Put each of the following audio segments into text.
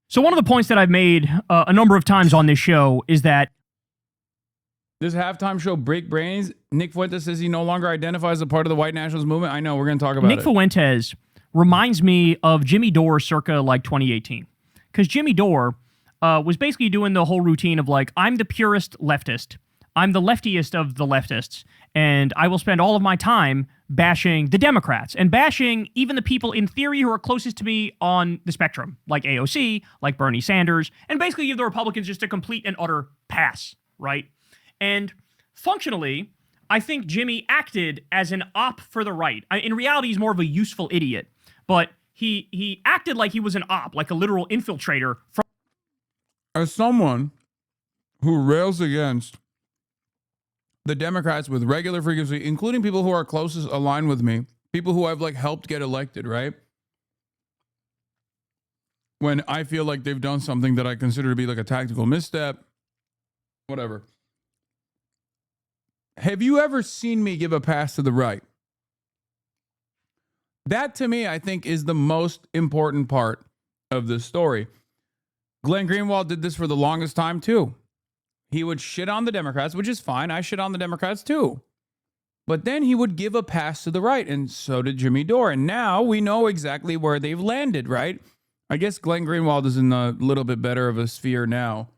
So one of the points that I've made a number of times on this show is that this halftime show, Break Brains, Nick Fuentes says he no longer identifies as a part of the white nationalist movement. I know, we're going to talk about Nick it. Fuentes reminds me of Jimmy Dore circa like 2018. Because Jimmy Dore was basically doing the whole routine of like, I'm the purest leftist. I'm the leftiest of the leftists. And I will spend all of my time bashing the Democrats and bashing even the people in theory who are closest to me on the spectrum, like AOC, like Bernie Sanders, and basically give the Republicans just a complete and utter pass, right? And functionally, I think Jimmy acted as an op for the right. In reality, he's more of a useful idiot, but he acted like he was an op, like a literal infiltrator. As someone who rails against the Democrats with regular frequency, including people who are closest aligned with me, people who I've like helped get elected, right? When I feel like they've done something that I consider to be like a tactical misstep, whatever. Have you ever seen me give a pass to the right? That to me, I think, is the most important part of this story. Glenn Greenwald did this for the longest time too. He would shit on the Democrats, which is fine. I shit on the Democrats too. But then he would give a pass to the right, and so did Jimmy Dore. And now we know exactly where they've landed, right? I guess Glenn Greenwald is in a little bit better of a sphere now.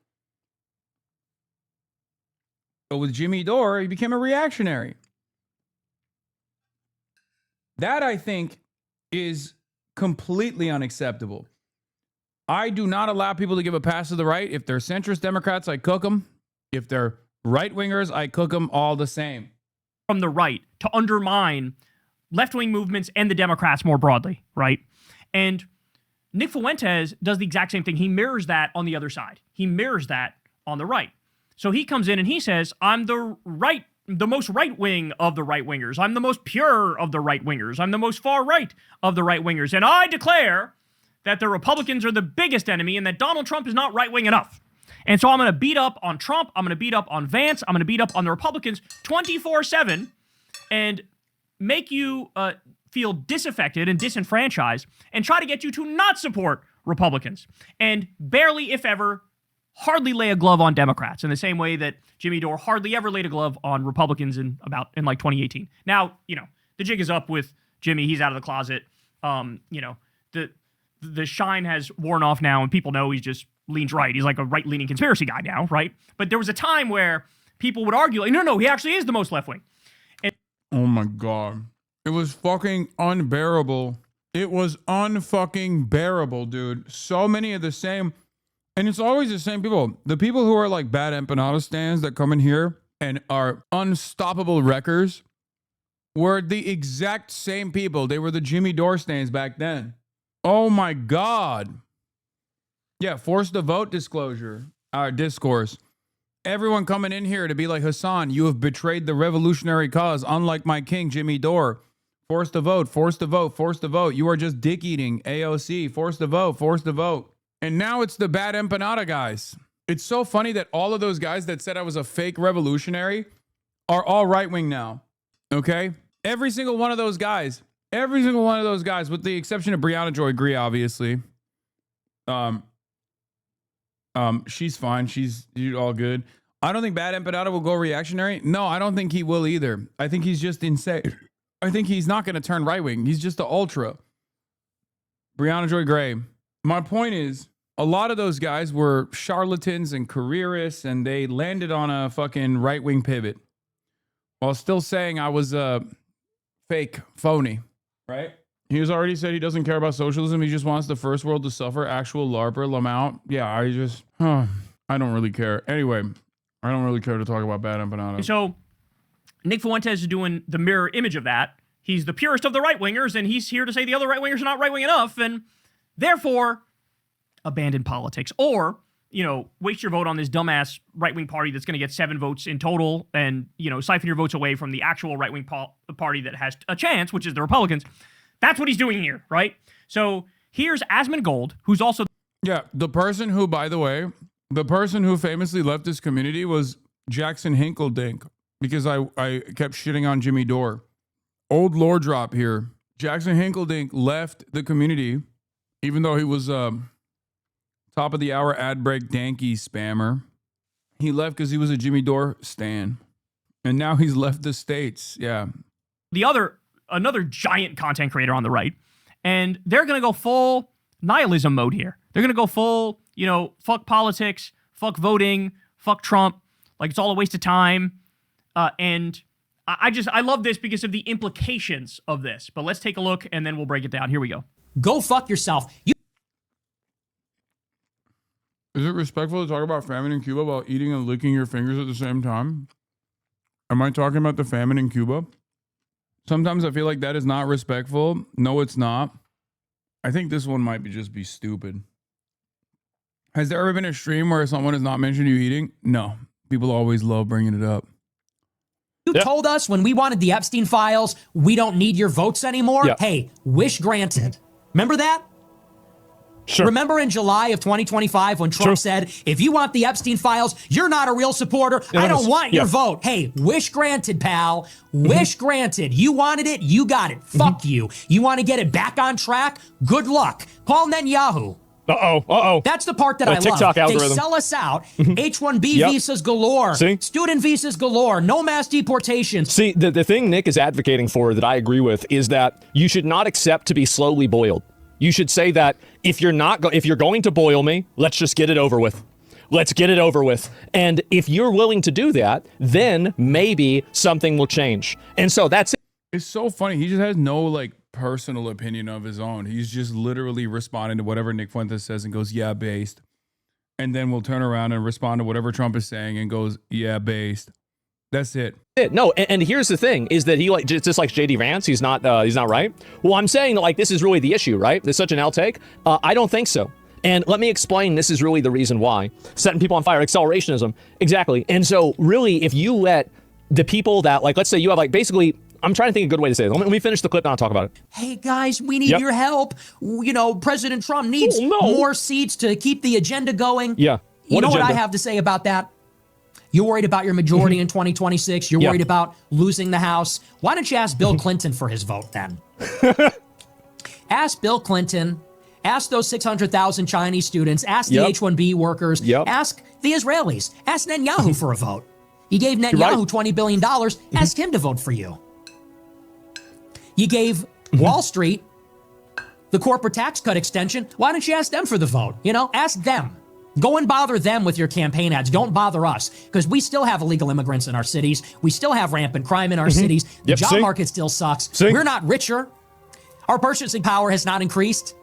But with Jimmy Dore, he became a reactionary. That, I think, is completely unacceptable. I do not allow people to give a pass to the right. If they're centrist Democrats, I cook them. If they're right-wingers, I cook them all the same. From the right to undermine left-wing movements and the Democrats more broadly, right? And Nick Fuentes does the exact same thing. He mirrors that on the other side. He mirrors that on the right. So he comes in and he says, I'm the most right-wing of the right-wingers. I'm the most pure of the right-wingers. I'm the most far-right of the right-wingers. And I declare that the Republicans are the biggest enemy and that Donald Trump is not right-wing enough. And so I'm going to beat up on Trump. I'm going to beat up on Vance. I'm going to beat up on the Republicans 24/7 and make you feel disaffected and disenfranchised and try to get you to not support Republicans and barely, if ever, hardly lay a glove on Democrats in the same way that Jimmy Dore hardly ever laid a glove on Republicans in like 2018. Now, the jig is up with Jimmy. He's out of the closet. The shine has worn off now, and people know he just leans right. He's like a right-leaning conspiracy guy now, right? But there was a time where people would argue, like, no, he actually is the most left-wing. Oh my God. It was fucking unbearable. It was unfucking bearable, dude. So many of the same, and it's always the same people. The people who are like bad empanada stands that come in here and are unstoppable wreckers were the exact same people. They were the Jimmy Dore stands back then. Oh my God. Yeah, forced to vote disclosure, discourse. Everyone coming in here to be like, Hassan, you have betrayed the revolutionary cause, unlike my king, Jimmy Dore. Forced to vote, forced to vote, forced to vote. You are just dick eating, AOC, forced to vote, forced to vote. And now it's the bad empanada guys. It's so funny that all of those guys that said I was a fake revolutionary are all right-wing now, okay? Every single one of those guys, with the exception of Brianna Joy Gree, obviously. She's fine. She's all good. I don't think Bad Empanada will go reactionary. No, I don't think he will either. I think he's just insane. I think he's not going to turn right wing. He's just an ultra. Brianna Joy Gray. My point is, a lot of those guys were charlatans and careerists, and they landed on a fucking right wing pivot while still saying I was a fake, phony, right? He has already said he doesn't care about socialism. He just wants the first world to suffer. Actual LARPer, Lamount. Yeah, I don't really care. Anyway, I don't really care to talk about Bad Empanada. So Nick Fuentes is doing the mirror image of that. He's the purest of the right-wingers, and he's here to say the other right-wingers are not right-wing enough, and therefore abandon politics. Or, waste your vote on this dumbass right-wing party that's going to get 7 votes in total and, siphon your votes away from the actual right-wing party that has a chance, which is the Republicans. That's what he's doing here, right? So here's Asmongold, who's also... Yeah, the person who, by the way, famously left this community was Jackson Hinkledink, because I kept shitting on Jimmy Dore. Old lore drop here. Jackson Hinkledink left the community, even though he was top Top of the hour ad break Danky spammer. He left because he was a Jimmy Dore stan. And now he's left the States. Yeah. Another giant content creator on the right. And they're going to go full nihilism mode here. They're going to go full, fuck politics, fuck voting, fuck Trump. Like it's all a waste of time. And I love this because of the implications of this. But let's take a look and then we'll break it down. Here we go. Go fuck yourself. Is it respectful to talk about famine in Cuba while eating and licking your fingers at the same time? Am I talking about the famine in Cuba? Sometimes I feel like that is not respectful. No, it's not. I think this one might just be stupid. Has there ever been a stream where someone has not mentioned you eating? No. People always love bringing it up. You told us when we wanted the Epstein files, we don't need your votes anymore. Yeah. Hey, wish granted. Remember that? Sure. Remember in July of 2025 when Trump said, if you want the Epstein files, you're not a real supporter. I don't want your vote. Hey, wish granted, pal. Wish granted. You wanted it. You got it. Fuck you. You want to get it back on track? Good luck. Call Netanyahu. That's the part that I TikTok love. algorithm. They sell us out. H-1B visas galore. See? Student visas galore. No mass deportations. See, the thing Nick is advocating for that I agree with is that you should not accept to be slowly boiled. You should say that if you're going to boil me, let's just get it over with. Let's get it over with. And if you're willing to do that, then maybe something will change. And so that's it. It's so funny. He just has no personal opinion of his own. He's just literally responding to whatever Nick Fuentes says and goes, yeah, based. And then we'll turn around and respond to whatever Trump is saying and goes, yeah, based. That's it. No, and here's the thing: is that he just like JD Vance? He's not right. Well, I'm saying that this is really the issue, right? There's such an L take. I don't think so. And let me explain. This is really the reason why setting people on fire, accelerationism, exactly. And so, really, if you let the people that let's say you have basically. I'm trying to think of a good way to say it. Let me finish the clip and I'll talk about it. Hey, guys, we need your help. President Trump needs more seats to keep the agenda going. Yeah. You know what I have to say about that? You're worried about your majority in 2026. You're worried about losing the House. Why don't you ask Bill Clinton for his vote then? Ask Bill Clinton. Ask those 600,000 Chinese students. Ask the H-1B workers. Ask the Israelis. Ask Netanyahu for a vote. You gave Netanyahu $20 billion. Ask him to vote for you. You gave Wall Street the corporate tax cut extension. Why don't you ask them for the vote? Ask them. Go and bother them with your campaign ads. Don't bother us, because we still have illegal immigrants in our cities. We still have rampant crime in our cities. The job market still sucks. We're not richer. Our purchasing power has not increased.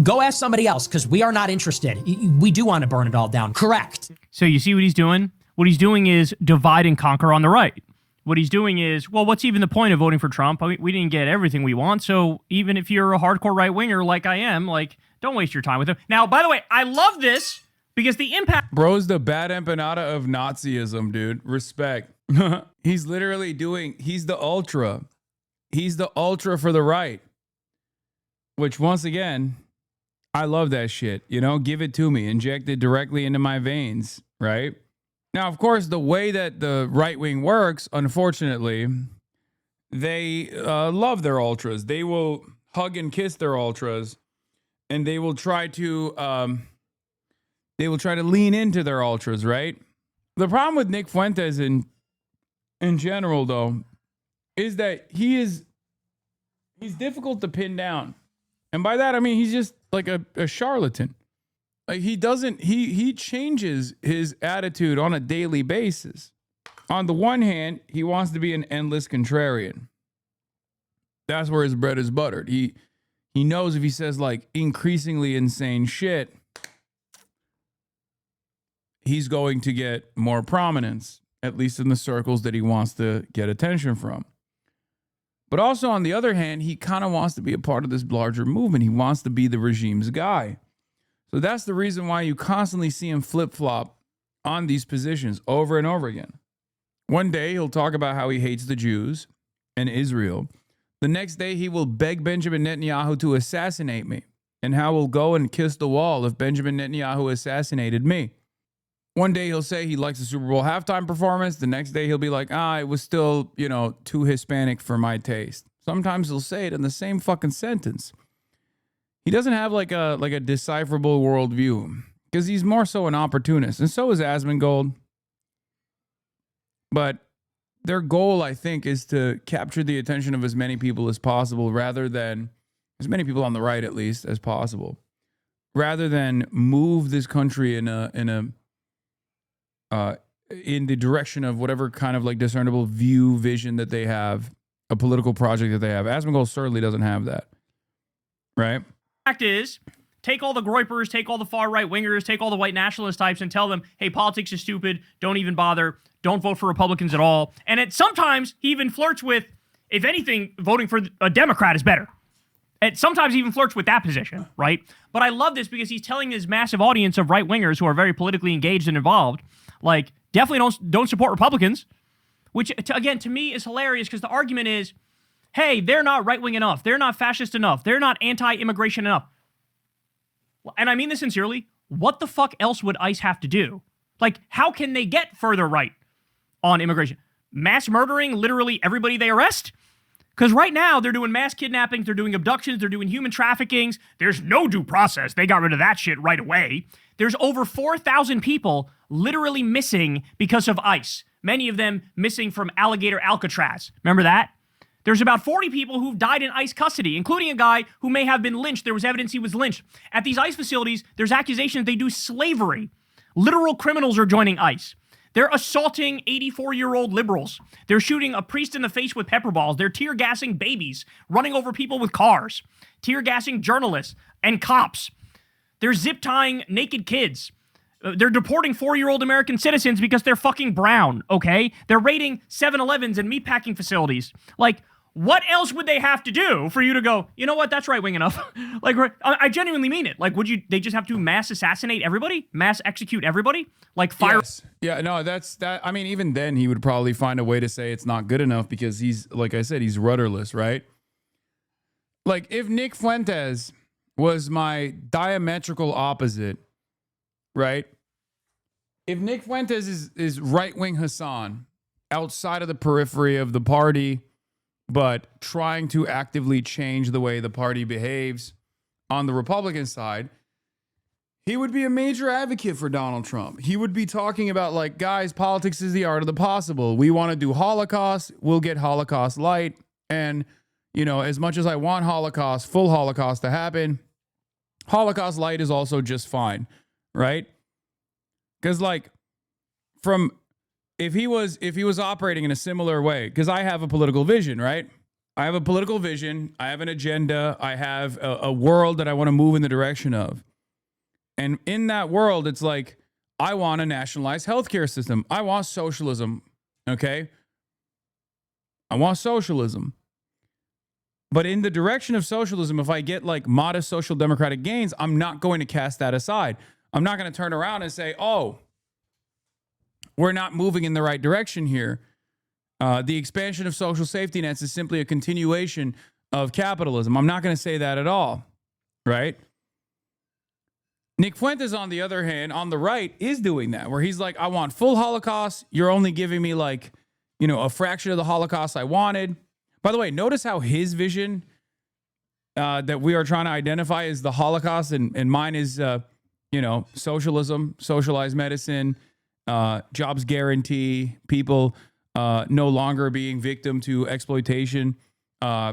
Go ask somebody else, because we are not interested. We do want to burn it all down. Correct. So you see what he's doing? What he's doing is divide and conquer on the right. What he's doing is, well, what's even the point of voting for Trump? We didn't get everything we want, so even if you're a hardcore right-winger like I am, don't waste your time with him. Now, by the way, I love this because the impact... Bro's the bad empanada of Nazism, dude. Respect. He's literally he's the ultra. He's the ultra for the right. Which, once again, I love that shit. Give it to me. Inject it directly into my veins, right? Now, of course, the way that the right wing works, unfortunately, they love their ultras. They will hug and kiss their ultras, and they will try to lean into their ultras, right? The problem with Nick Fuentes in general, though, is that he's difficult to pin down, and by that I mean he's just like a charlatan. He changes his attitude on a daily basis. On the one hand, he wants to be an endless contrarian. That's where his bread is buttered. He knows if he says increasingly insane shit, he's going to get more prominence, at least in the circles that he wants to get attention from. But also, on the other hand, he kind of wants to be a part of this larger movement. He wants to be the regime's guy. So that's the reason why you constantly see him flip-flop on these positions over and over again. One day, he'll talk about how he hates the Jews and Israel. The next day, he will beg Benjamin Netanyahu to assassinate me, and how we'll go and kiss the wall if Benjamin Netanyahu assassinated me. One day, he'll say he likes the Super Bowl halftime performance. The next day, he'll be like, it was still, too Hispanic for my taste. Sometimes he'll say it in the same fucking sentence. he doesn't have like a decipherable worldview because he's more so an opportunist, and so is Asmongold. But their goal, I think, is to capture the attention of as many people as possible, rather than as many people on the right, at least, as possible, rather than move this country in the direction of whatever kind of like discernible vision that they have, a political project that they have. Asmongold certainly doesn't have that, right? Fact is, take all the Groypers, take all the far right wingers, take all the white nationalist types, and tell them, hey, politics is stupid. Don't even bother. Don't vote for Republicans at all. And sometimes he even flirts with, if anything, voting for a Democrat is better. And sometimes he even flirts with that position, right? But I love this because he's telling this massive audience of right wingers who are very politically engaged and involved, like, definitely don't support Republicans, which, again, to me is hilarious because the argument is, hey, they're not right-wing enough. They're not fascist enough. They're not anti-immigration enough. And I mean this sincerely. What the fuck else would ICE have to do? Like, how can they get further right on immigration? Mass murdering literally everybody they arrest? Because right now, they're doing mass kidnappings, they're doing abductions, they're doing human traffickings. There's no due process. They got rid of that shit right away. There's over 4,000 people literally missing because of ICE. Many of them missing from Alligator Alcatraz. Remember that? There's about 40 people who've died in ICE custody, including a guy who may have been lynched. There was evidence he was lynched. At these ICE facilities, there's accusations they do slavery. Literal criminals are joining ICE. They're assaulting 84-year-old liberals. They're shooting a priest in the face with pepper balls. They're tear gassing babies, running over people with cars, tear gassing journalists and cops. They're zip tying naked kids. They're deporting 4-year-old American citizens because they're fucking brown, okay? They're raiding 7-Elevens and meatpacking facilities. Like, what else would they have to do for you to go, you know what, that's right-wing enough? Like, I genuinely mean it. Like, they just have to mass assassinate everybody? Mass execute everybody? Like, fire... Yes. Yeah, no, that's that. I mean, even then, he would probably find a way to say it's not good enough because he's, like I said, he's rudderless, right? Like, if Nick Fuentes was my diametrical opposite, right? If Nick Fuentes is right-wing Hassan, outside of the periphery of the party, but trying to actively change the way the party behaves on the Republican side, he would be a major advocate for Donald Trump. He would be talking about, like, guys, politics is the art of the possible. We want to do Holocaust. We'll get Holocaust light. And, you know, as much as I want Holocaust, full Holocaust to happen, Holocaust light is also just fine, right? Because, like, if he was operating in a similar way, because I have a political vision, right? I have a political vision. I have an agenda. I have a world that I want to move in the direction of. And in that world, it's like, I want a nationalized healthcare system. I want socialism, okay? I want socialism. But in the direction of socialism, if I get like modest social democratic gains, I'm not going to cast that aside. I'm not going to turn around and say, oh, we're not moving in the right direction here. The expansion of social safety nets is simply a continuation of capitalism. I'm not going to say that at all, right? Nick Fuentes, on the other hand, on the right, is doing that, where he's like, I want full Holocaust. You're only giving me, like, you know, a fraction of the Holocaust I wanted. By the way, notice how his vision that we are trying to identify is the Holocaust, and mine is, you know, socialism, socialized medicine, jobs guarantee, people no longer being victim to exploitation,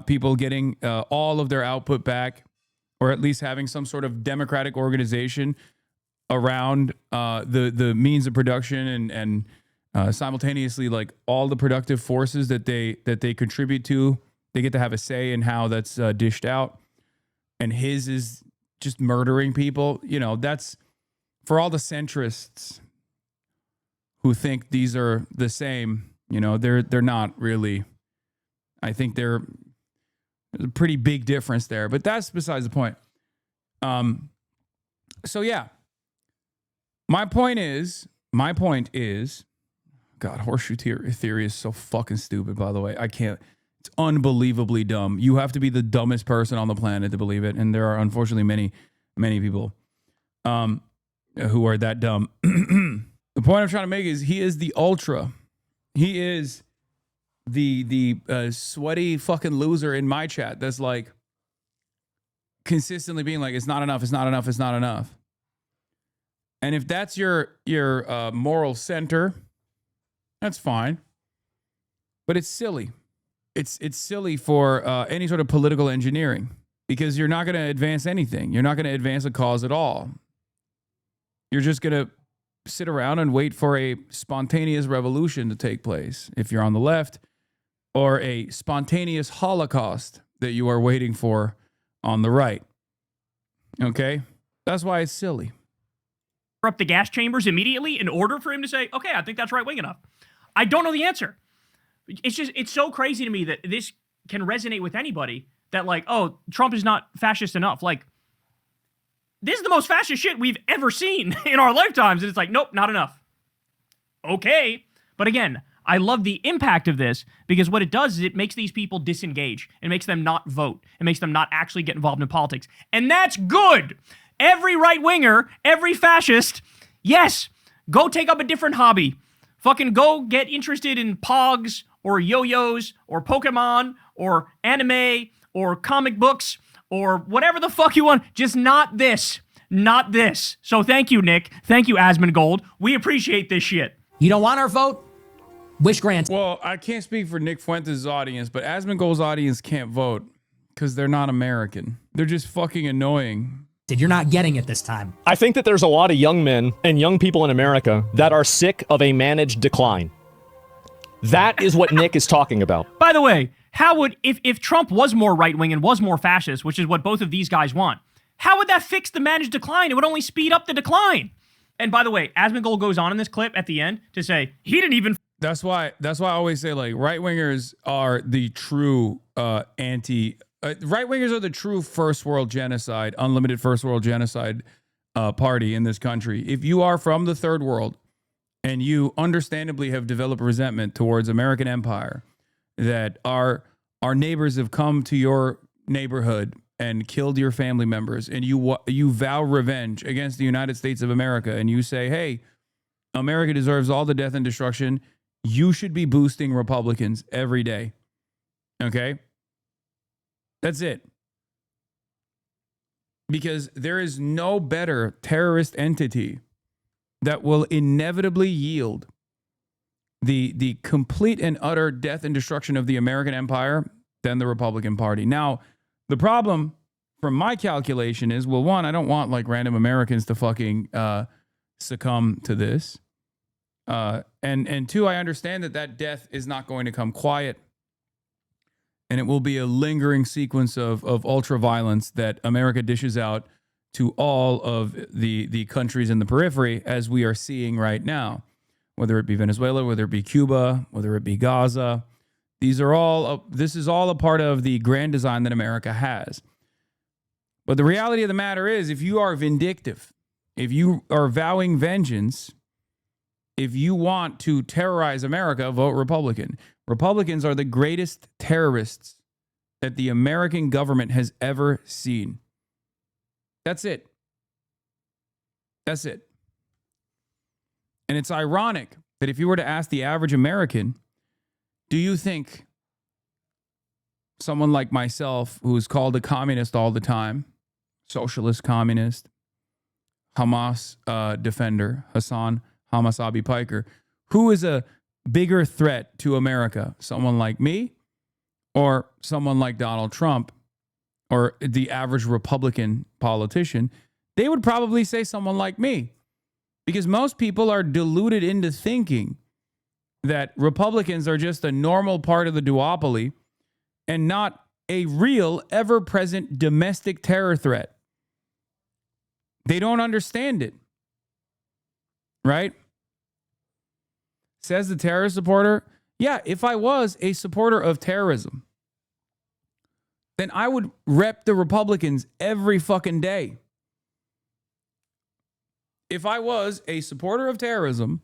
people getting all of their output back, or at least having some sort of democratic organization around the means of production and simultaneously, like, all the productive forces that they contribute to, they get to have a say in how that's dished out. And his is just murdering people. You know, that's for all the centrists who think these are the same. You know, they're not really. I think there's a pretty big difference there, but that's besides the point. So yeah, my point is, God, horseshoe theory is so fucking stupid, by the way. I can't, it's unbelievably dumb. You have to be the dumbest person on the planet to believe it. And there are unfortunately many, many people who are that dumb. The point I'm trying to make is he is the ultra. He is the sweaty fucking loser in my chat that's like consistently being like, it's not enough, it's not enough, it's not enough. And if that's your moral center, that's fine. But it's silly. It's silly for any sort of political engineering, because you're not going to advance anything. You're not going to advance a cause at all. You're just going to sit around and wait for a spontaneous revolution to take place if you're on the left, or a spontaneous holocaust that you are waiting for on the right. Okay? That's why it's silly. Up the gas chambers immediately in order for him to say, okay, I think that's right-wing enough. I don't know the answer. It's so crazy to me that this can resonate with anybody, that like, oh, Trump is not fascist enough. Like, this is the most fascist shit we've ever seen in our lifetimes. And it's like, nope, not enough. Okay. But again, I love the impact of this, because what it does is it makes these people disengage. It makes them not vote. It makes them not actually get involved in politics. And that's good. Every right-winger, every fascist, yes, go take up a different hobby. Fucking go get interested in Pogs or yo-yos or Pokemon or anime or comic books or whatever the fuck you want. Just not this. Not this. So thank you, Nick. Thank you, Asmongold. We appreciate this shit. You don't want our vote? Wish grants. Well, I can't speak for Nick Fuentes' audience, but Asmongold's audience can't vote because they're not American. They're just fucking annoying. You're not getting it this time. I think that there's a lot of young men and young people in America that are sick of a managed decline. That is what Nick is talking about. By the way, how would, if Trump was more right-wing and was more fascist, which is what both of these guys want, how would that fix the managed decline? It would only speed up the decline. And by the way, Asmongold goes on in this clip at the end to say, he didn't even... That's why I always say, like, right-wingers are the true right-wingers are the true first world genocide, unlimited first world genocide party in this country. If you are from the third world and you understandably have developed resentment towards American empire, that our neighbors have come to your neighborhood and killed your family members, and you vow revenge against the United States of America, and you say, hey, America deserves all the death and destruction, you should be boosting Republicans every day. Okay? That's it. Because there is no better terrorist entity that will inevitably yield the complete and utter death and destruction of the American empire than the Republican Party. Now, the problem from my calculation is, well, one, I don't want like random Americans to fucking succumb to this. And two, I understand that death is not going to come quiet. And it will be a lingering sequence of ultra violence that America dishes out to all of the countries in the periphery, as we are seeing right now, whether it be Venezuela, whether it be Cuba, whether it be Gaza. This is all a part of the grand design that America has. But the reality of the matter is, if you are vindictive, if you are vowing vengeance, if you want to terrorize America, vote Republican. Republicans are the greatest terrorists that the American government has ever seen. That's it. That's it. And it's ironic that if you were to ask the average American, do you think someone like myself, who is called a communist all the time, socialist communist, Hamas defender, Hasanabi Piker, who is a bigger threat to America? Someone like me, or someone like Donald Trump, or the average Republican politician? They would probably say someone like me, because most people are deluded into thinking that Republicans are just a normal part of the duopoly and not a real, ever-present domestic terror threat. They don't understand it, right? Says the terror supporter, yeah, if I was a supporter of terrorism, then I would rep the Republicans every fucking day. If I was a supporter of terrorism,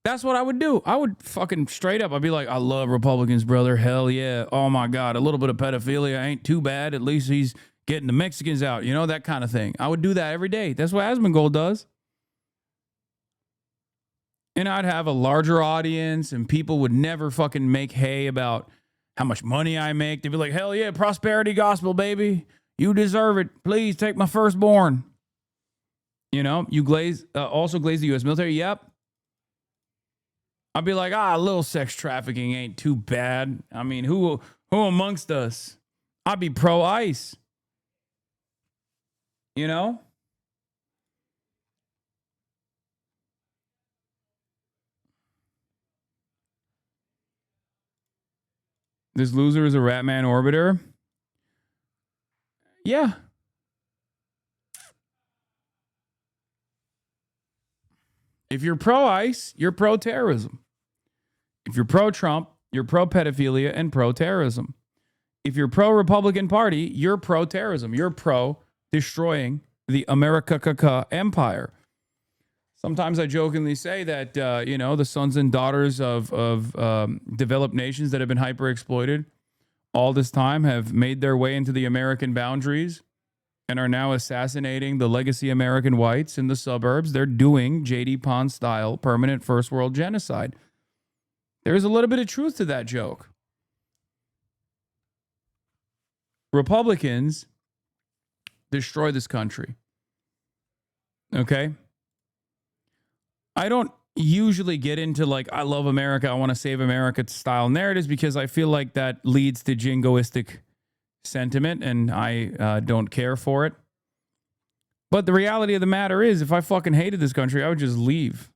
that's what I would do. I would fucking straight up, I'd be like, I love Republicans, brother. Hell yeah. Oh my God, a little bit of pedophilia ain't too bad. At least he's getting the Mexicans out, you know, that kind of thing. I would do that every day. That's what Asmongold does. And I'd have a larger audience, and people would never fucking make hay about how much money I make. They'd be like, hell yeah, prosperity gospel, baby. You deserve it. Please take my firstborn. You know, you also glaze the U.S. military. Yep. I'd be like, a little sex trafficking ain't too bad. I mean, who amongst us? I'd be pro-ICE. You know? This loser is a Ratman orbiter. Yeah. If you're pro-ICE, you're pro-terrorism. If you're pro-Trump, you're pro-pedophilia and pro-terrorism. If you're pro-Republican Party, you're pro-terrorism. You're pro-destroying the America empire. Sometimes I jokingly say that, the sons and daughters of developed nations that have been hyper-exploited all this time have made their way into the American boundaries and are now assassinating the legacy American whites in the suburbs. They're doing J.D. Pond-style permanent first world genocide. There's a little bit of truth to that joke. Republicans destroy this country. Okay? I don't usually get into I love America, I want to save America style narratives because I feel like that leads to jingoistic sentiment and I don't care for it. But the reality of the matter is, if I fucking hated this country, I would just leave.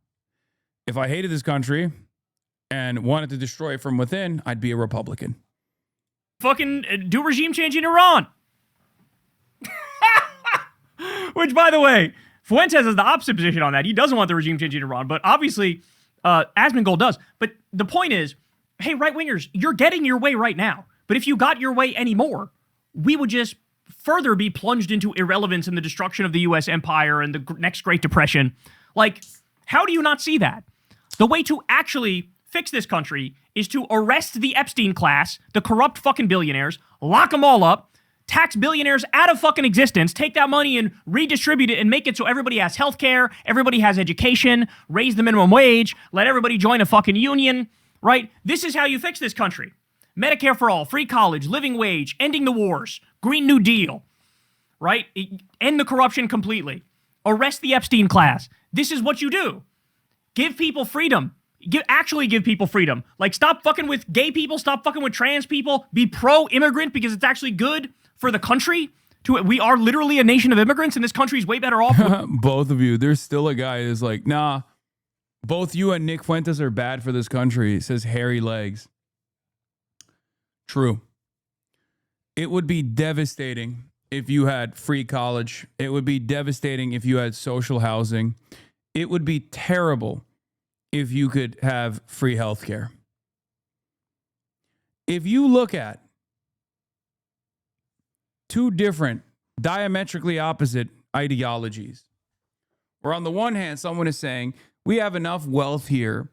If I hated this country and wanted to destroy it from within, I'd be a Republican. Fucking do regime change in Iran. Which, by the way, Fuentes has the opposite position on that. He doesn't want the regime change in Iran, but obviously Asmongold does. But the point is, hey, right-wingers, you're getting your way right now. But if you got your way anymore, we would just further be plunged into irrelevance and the destruction of the U.S. empire and the next Great Depression. How do you not see that? The way to actually fix this country is to arrest the Epstein class, the corrupt fucking billionaires, lock them all up, tax billionaires out of fucking existence, take that money and redistribute it and make it so everybody has healthcare, everybody has education, raise the minimum wage, let everybody join a fucking union, right? This is how you fix this country. Medicare for all, free college, living wage, ending the wars, Green New Deal, right? End the corruption completely. Arrest the Epstein class. This is what you do. Give people freedom. Actually give people freedom. Stop fucking with gay people, stop fucking with trans people, be pro-immigrant because it's actually good for the country. We are literally a nation of immigrants and this country's way better off. Both of you. There's still a guy who's like, nah, both you and Nick Fuentes are bad for this country. He says hairy legs. True. It would be devastating if you had free college. It would be devastating if you had social housing. It would be terrible if you could have free healthcare. If you look at two different, diametrically opposite ideologies, where on the one hand, someone is saying, we have enough wealth here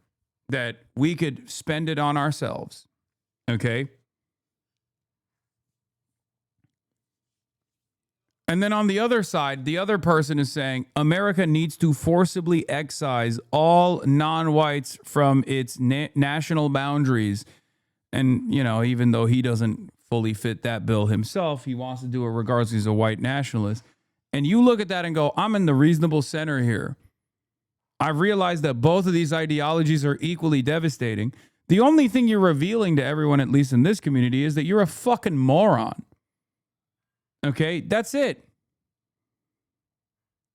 that we could spend it on ourselves. Okay? And then on the other side, the other person is saying America needs to forcibly excise all non-whites from its national boundaries. And, even though he doesn't fully fit that bill himself, he wants to do it regardless. He's a white nationalist. And you look at that and go, I'm in the reasonable center here. I realize that both of these ideologies are equally devastating. The only thing you're revealing to everyone, at least in this community, is that you're a fucking moron. Okay, that's it.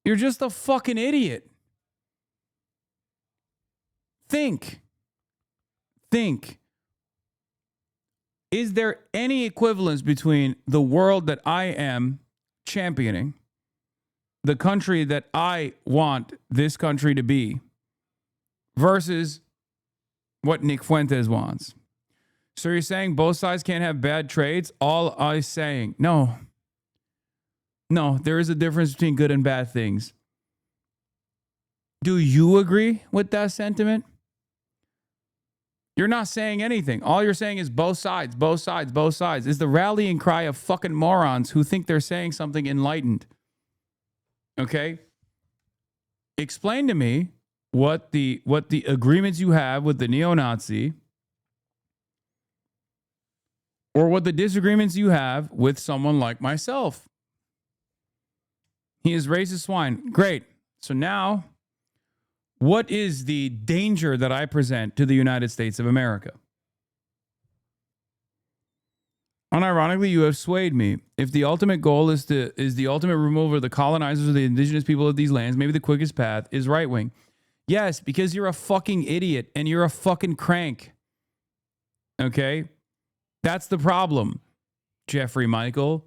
You're just a fucking idiot. Think. Is there any equivalence between the world that I am championing, the country that I want this country to be, versus what Nick Fuentes wants? So you're saying both sides can't have bad trades? All I'm saying, no, there is a difference between good and bad things. Do you agree with that sentiment? You're not saying anything. All you're saying is both sides. Is the rallying cry of fucking morons who think they're saying something enlightened. Okay? Explain to me what the agreements you have with the neo-Nazi, or what the disagreements you have with someone like myself. He is racist swine. Great. So now, what is the danger that I present to the United States of America? Unironically, you have swayed me. If the ultimate goal is the ultimate removal of the colonizers of the indigenous people of these lands, maybe the quickest path is right wing. Yes, because you're a fucking idiot and you're a fucking crank. Okay? That's the problem, Jeffrey Michael.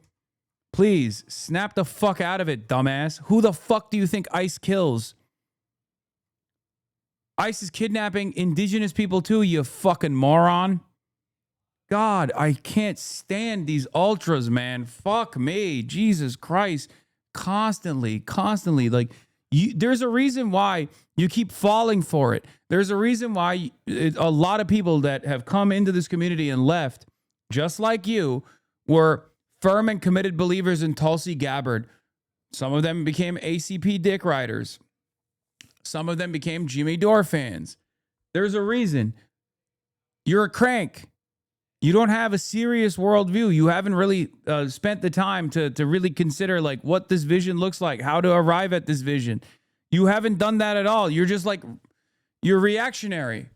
Please, snap the fuck out of it, dumbass. Who the fuck do you think ICE kills? ICE is kidnapping indigenous people too, you fucking moron. God, I can't stand these ultras, man. Fuck me. Jesus Christ. Constantly. Like, there's a reason why you keep falling for it. There's a reason why a lot of people that have come into this community and left, just like you, were firm and committed believers in Tulsi Gabbard. Some of them became ACP dick riders. Some of them became Jimmy Dore fans. There's a reason. You're a crank. You don't have a serious worldview. You haven't really spent the time to really consider like what this vision looks like, how to arrive at this vision. You haven't done that at all. You're just like, you're reactionary.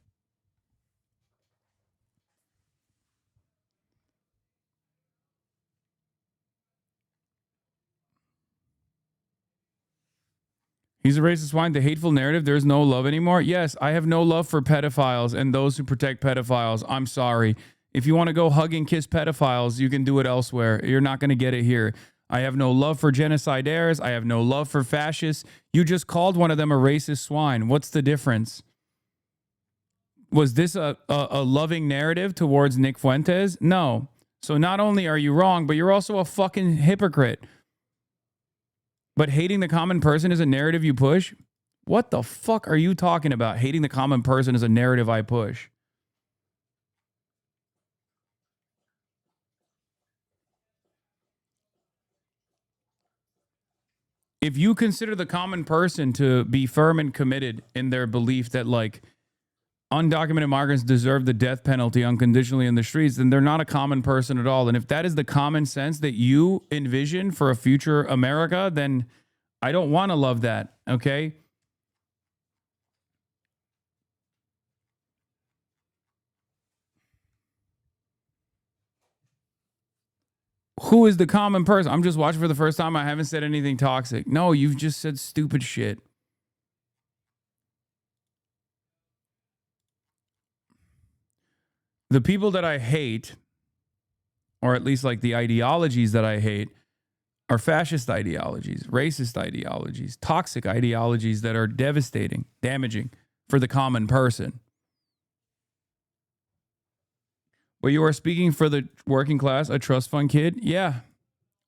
He's a racist swine. The hateful narrative, there's no love anymore. Yes, I have no love for pedophiles and those who protect pedophiles. I'm sorry. If you want to go hug and kiss pedophiles, you can do it elsewhere. You're not going to get it here. I have no love for genocidaires. I have no love for fascists. You just called one of them a racist swine. What's the difference? Was this a loving narrative towards Nick Fuentes? No. So not only are you wrong, but you're also a fucking hypocrite. But hating the common person is a narrative you push? What the fuck are you talking about? Hating the common person is a narrative I push. If you consider the common person to be firm and committed in their belief that like undocumented migrants deserve the death penalty unconditionally in the streets, then they're not a common person at all. And if that is the common sense that you envision for a future America, then I don't want to love that, okay? Who is the common person? I'm just watching for the first time. I haven't said anything toxic. No, you've just said stupid shit. The people that I hate, or at least like the ideologies that I hate, are fascist ideologies, racist ideologies, toxic ideologies that are devastating, damaging for the common person. But you are speaking for the working class, a trust fund kid? Yeah,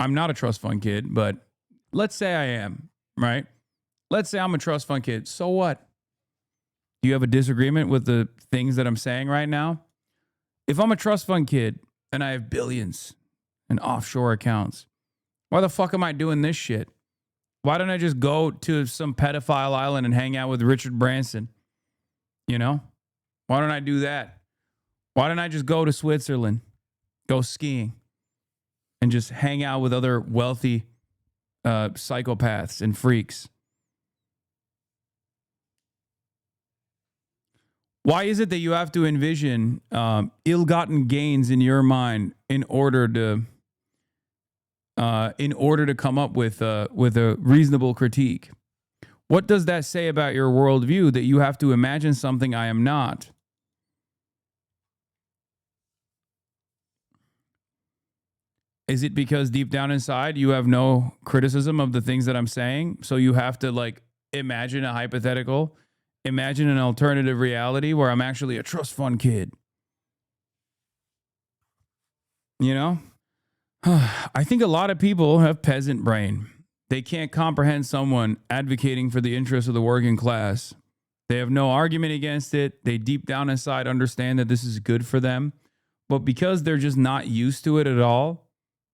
I'm not a trust fund kid, but let's say I am, right? Let's say I'm a trust fund kid. So what? Do you have a disagreement with the things that I'm saying right now? If I'm a trust fund kid and I have billions in offshore accounts, why the fuck am I doing this shit? Why don't I just go to some pedophile island and hang out with Richard Branson? You know? Why don't I do that? Why don't I just go to Switzerland, go skiing, and just hang out with other wealthy psychopaths and freaks? Why is it that you have to envision ill-gotten gains in your mind in order to come up with a reasonable critique? What does that say about your worldview that you have to imagine something I am not? Is it because deep down inside you have no criticism of the things that I'm saying? So you have to like imagine a hypothetical, imagine an alternative reality where I'm actually a trust fund kid. You know? I think a lot of people have peasant brain. They can't comprehend someone advocating for the interests of the working class. They have no argument against it. They deep down inside understand that this is good for them. But because they're just not used to it at all,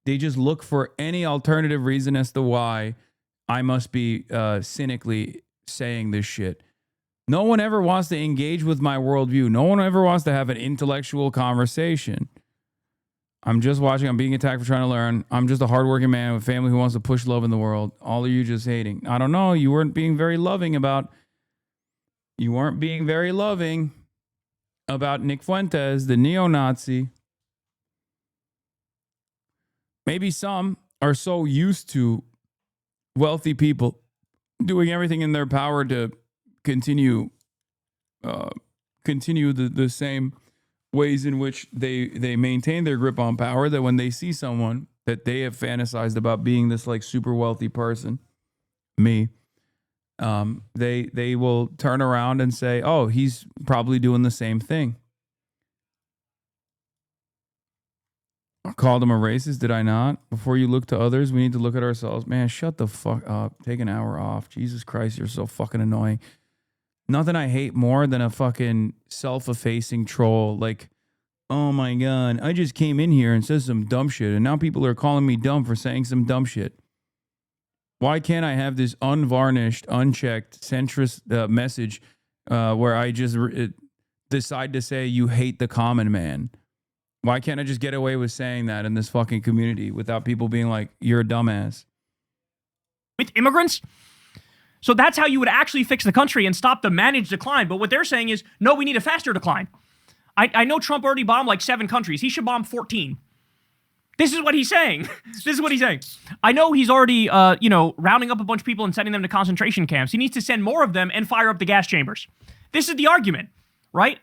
they just look for any alternative reason as to why I must be cynically saying this shit. No one ever wants to engage with my worldview. No one ever wants to have an intellectual conversation. I'm just watching. I'm being attacked for trying to learn. I'm just a hardworking man with a family who wants to push love in the world. All of you just hating. I don't know. You weren't being very loving about Nick Fuentes, the neo-Nazi. Maybe some are so used to wealthy people doing everything in their power to continue the same ways in which they maintain their grip on power, that when they see someone that they have fantasized about being this like super wealthy person, me, they will turn around and say, oh, he's probably doing the same thing. I called him a racist, did I not? Before you look to others, we need to look at ourselves. Man, shut the fuck up. Take an hour off. Jesus Christ, you're so fucking annoying. Nothing I hate more than a fucking self-effacing troll. Like, oh my God, I just came in here and said some dumb shit, and now people are calling me dumb for saying some dumb shit. Why can't I have this unvarnished, unchecked, centrist message where I just decide to say you hate the common man? Why can't I just get away with saying that in this fucking community without people being like, you're a dumbass? With immigrants? So that's how you would actually fix the country and stop the managed decline. But what they're saying is, no, we need a faster decline. I know Trump already bombed like 7 countries. He should bomb 14. This is what he's saying. This is what he's saying. I know he's already, rounding up a bunch of people and sending them to concentration camps. He needs to send more of them and fire up the gas chambers. This is the argument, right?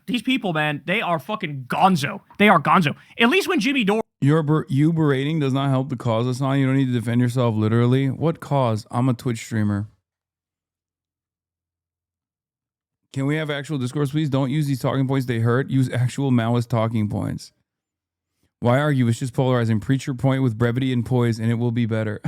These people, man, they are fucking gonzo. They are gonzo. At least when Jimmy Dore... You berating does not help the cause. That's not, you don't need to defend yourself literally. What cause? I'm a Twitch streamer. Can we have actual discourse, please? Don't use these talking points. They hurt. Use actual Maoist talking points. Why argue? It's just polarizing. Preach your point with brevity and poise, and it will be better.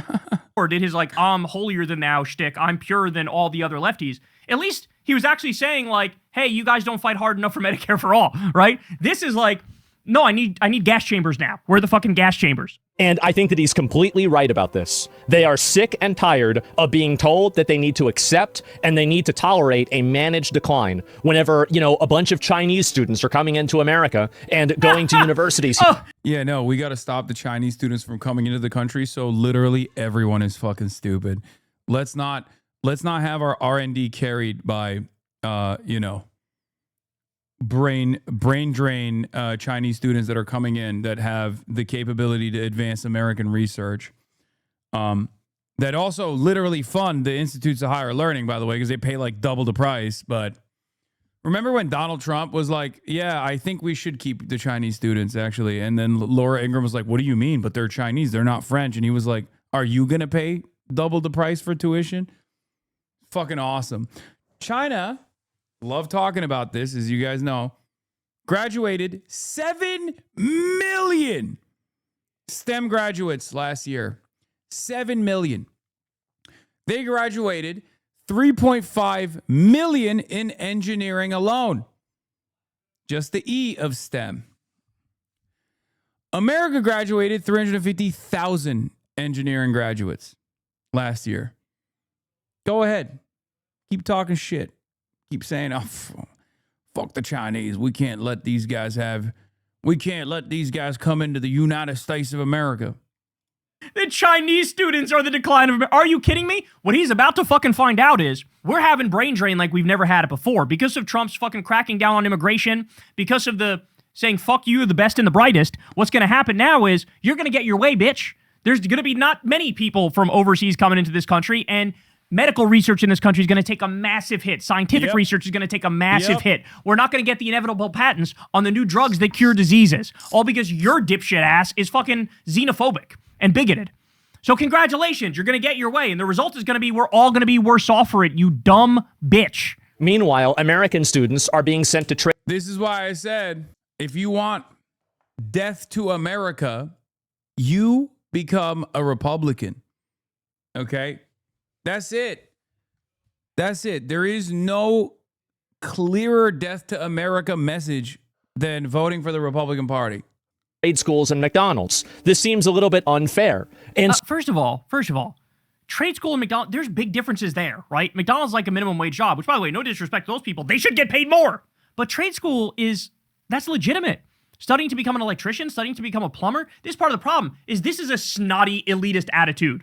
Or did his, like, I'm holier than thou shtick. I'm purer than all the other lefties. At least he was actually saying, like, hey, you guys don't fight hard enough for Medicare for all, right? This is like, no, I need gas chambers now. Where are the fucking gas chambers? And I think that he's completely right about this. They are sick and tired of being told that they need to accept and they need to tolerate a managed decline whenever, a bunch of Chinese students are coming into America and going to universities. Oh. Yeah, no, we got to stop the Chinese students from coming into the country. So literally everyone is fucking stupid. Let's not have our R&D carried by, brain drain Chinese students that are coming in that have the capability to advance American research, that also literally fund the institutes of higher learning, by the way, because they pay like double the price. But remember when Donald Trump was like, yeah, I think we should keep the Chinese students actually, and then Laura Ingraham was like, what do you mean? But they're Chinese, they're not French. And he was like, are you gonna pay double the price for tuition? Fucking awesome. China, love talking about this, as you guys know, graduated 7 million STEM graduates last year. 7 million. They graduated 3.5 million in engineering alone. Just the E of STEM. America graduated 350,000 engineering graduates last year. Go ahead. Keep talking shit. Keep saying, oh, fuck the Chinese. We can't let these guys come into the United States of America. The Chinese students are the decline of America. Are you kidding me? What he's about to fucking find out is we're having brain drain like we've never had it before because of Trump's fucking cracking down on immigration, because of the saying, fuck you, the best and the brightest. What's going to happen now is you're going to get your way, bitch. There's going to be not many people from overseas coming into this country, and medical research in this country is going to take a massive hit. Scientific research is going to take a massive hit. We're not going to get the inevitable patents on the new drugs that cure diseases, all because your dipshit ass is fucking xenophobic and bigoted. So congratulations, you're going to get your way, and the result is going to be we're all going to be worse off for it, you dumb bitch. Meanwhile, American students are being sent to trade. This is why I said, if you want death to America, you become a Republican. Okay? That's it. That's it. There is no clearer death to America message than voting for the Republican Party. Trade schools and McDonald's. This seems a little bit unfair. And First of all, trade school and McDonald's, there's big differences there, right? McDonald's like a minimum wage job, which, by the way, no disrespect to those people, they should get paid more. But trade school that's legitimate. studying to become an electrician, studying to become a plumber. This is part of the problem, is this is a snotty, elitist attitude.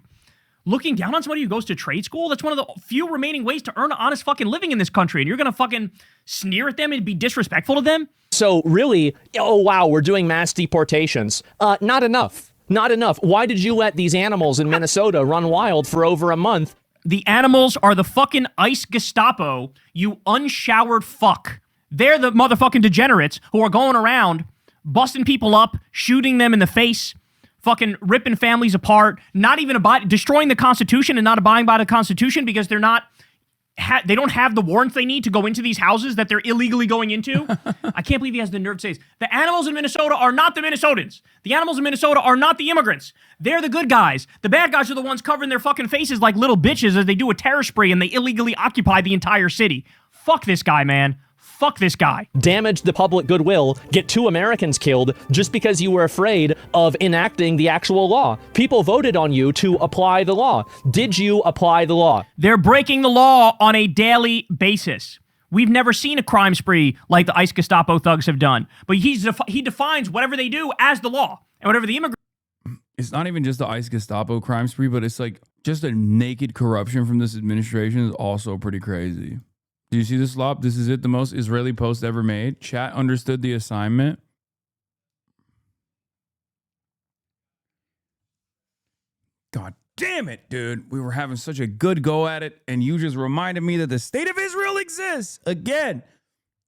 Looking down on somebody who goes to trade school, that's one of the few remaining ways to earn an honest fucking living in this country, and you're gonna fucking sneer at them and be disrespectful to them? So really, oh wow, we're doing mass deportations. Not enough. Not enough. Why did you let these animals in Minnesota run wild for over a month? The animals are the fucking ICE Gestapo, you unshowered fuck. They're the motherfucking degenerates who are going around busting people up, shooting them in the face, fucking ripping families apart, not even destroying the Constitution and not abiding by the Constitution because they're not, they don't have the warrants they need to go into these houses that they're illegally going into. I can't believe he has the nerve to say this. The animals in Minnesota are not the Minnesotans. The animals in Minnesota are not the immigrants. They're the good guys. The bad guys are the ones covering their fucking faces like little bitches as they do a terror spree and they illegally occupy the entire city. Fuck this guy, man. Fuck this guy. Damage the public goodwill, get 2 Americans killed just because you were afraid of enacting the actual law. People voted on you to apply the law. Did you apply the law? They're breaking the law on a daily basis. We've never seen a crime spree like the ICE Gestapo thugs have done. But he defines whatever they do as the law. And whatever the immigrant... It's not even just the ICE Gestapo crime spree, but it's like just a naked corruption from this administration is also pretty crazy. Do you see this, Lop? This is it, the most Israeli post ever made. Chat understood the assignment. God damn it, dude. We were having such a good go at it, and you just reminded me that the state of Israel exists. Again,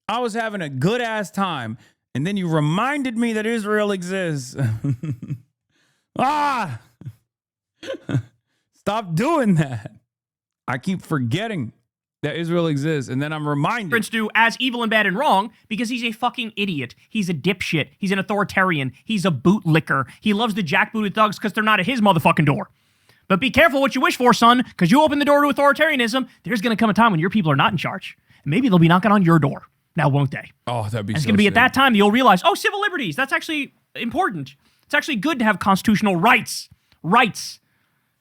I was having a good-ass time, and then you reminded me that Israel exists. Stop doing that. I keep forgetting that Israel exists, and then I'm reminded. Do as evil and bad and wrong because he's a fucking idiot. He's a dipshit. He's an authoritarian. He's a bootlicker. He loves the jackbooted thugs because they're not at his motherfucking door. But be careful what you wish for, son, because you open the door to authoritarianism, there's going to come a time when your people are not in charge. And maybe they'll be knocking on your door. Now, won't they? Oh, that'd be It's so going to be sick. at that time that you'll realize, oh, civil liberties, that's actually important. It's actually good to have constitutional rights. Rights.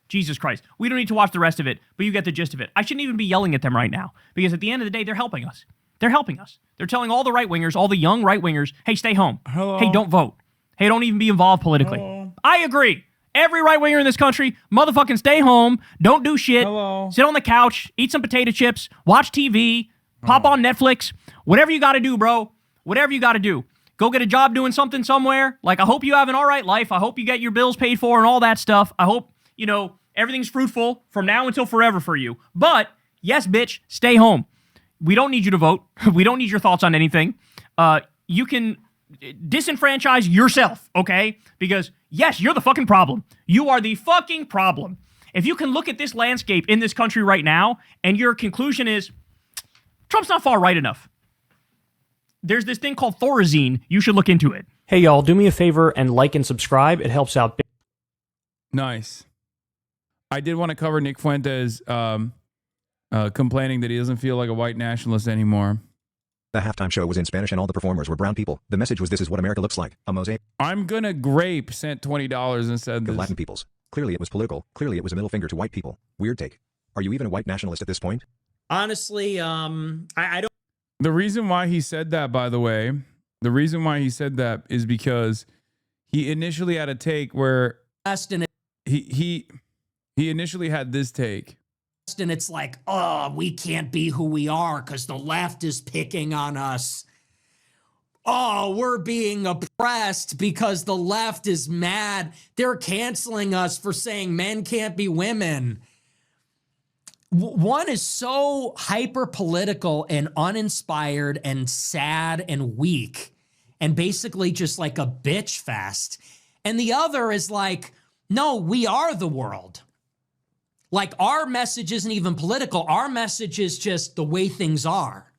Jesus Christ. We don't need to watch the rest of it, but you get the gist of it. I shouldn't even be yelling at them right now because at the end of the day, they're helping us. They're helping us. They're telling all the right-wingers, all the young right-wingers, hey, stay home. Hello. Hey, don't vote. Hey, don't even be involved politically. Hello. I agree. Every right-winger in this country, motherfucking stay home, don't do shit, Hello. sit on the couch, eat some potato chips, watch TV, pop on Netflix, whatever you got to do, bro. Whatever you got to do. Go get a job doing something somewhere. Like, I hope you have an all right life. I hope you get your bills paid for and all that stuff. I hope, everything's fruitful from now until forever for you. But, yes, bitch, stay home. We don't need you to vote. We don't need your thoughts on anything. You can disenfranchise yourself, okay? Because, yes, you're the fucking problem. You are the fucking problem. If you can look at this landscape in this country right now, and your conclusion is, Trump's not far right enough. There's this thing called Thorazine. You should look into it. Hey, y'all, do me a favor and like and subscribe. It helps out. Nice. I did want to cover Nick Fuentes complaining that he doesn't feel like a white nationalist anymore. The halftime show was in Spanish and all the performers were brown people. The message was, this is what America looks like. A mosaic I'm gonna grape sent $20 and said of this. Latin peoples. Clearly it was political. Clearly it was a middle finger to white people. Weird take. Are you even a white nationalist at this point? Honestly, I don't. The reason why he said that, by the way, the reason why he said that is because he initially had a take where he initially had this take. And it's like, oh, we can't be who we are because the left is picking on us. Oh, we're being oppressed because the left is mad. They're canceling us for saying men can't be women. One is so hyper political and uninspired and sad and weak and basically just like a bitch fest. And the other is like, no, we are the world. Like, our message isn't even political. Our message is just the way things are.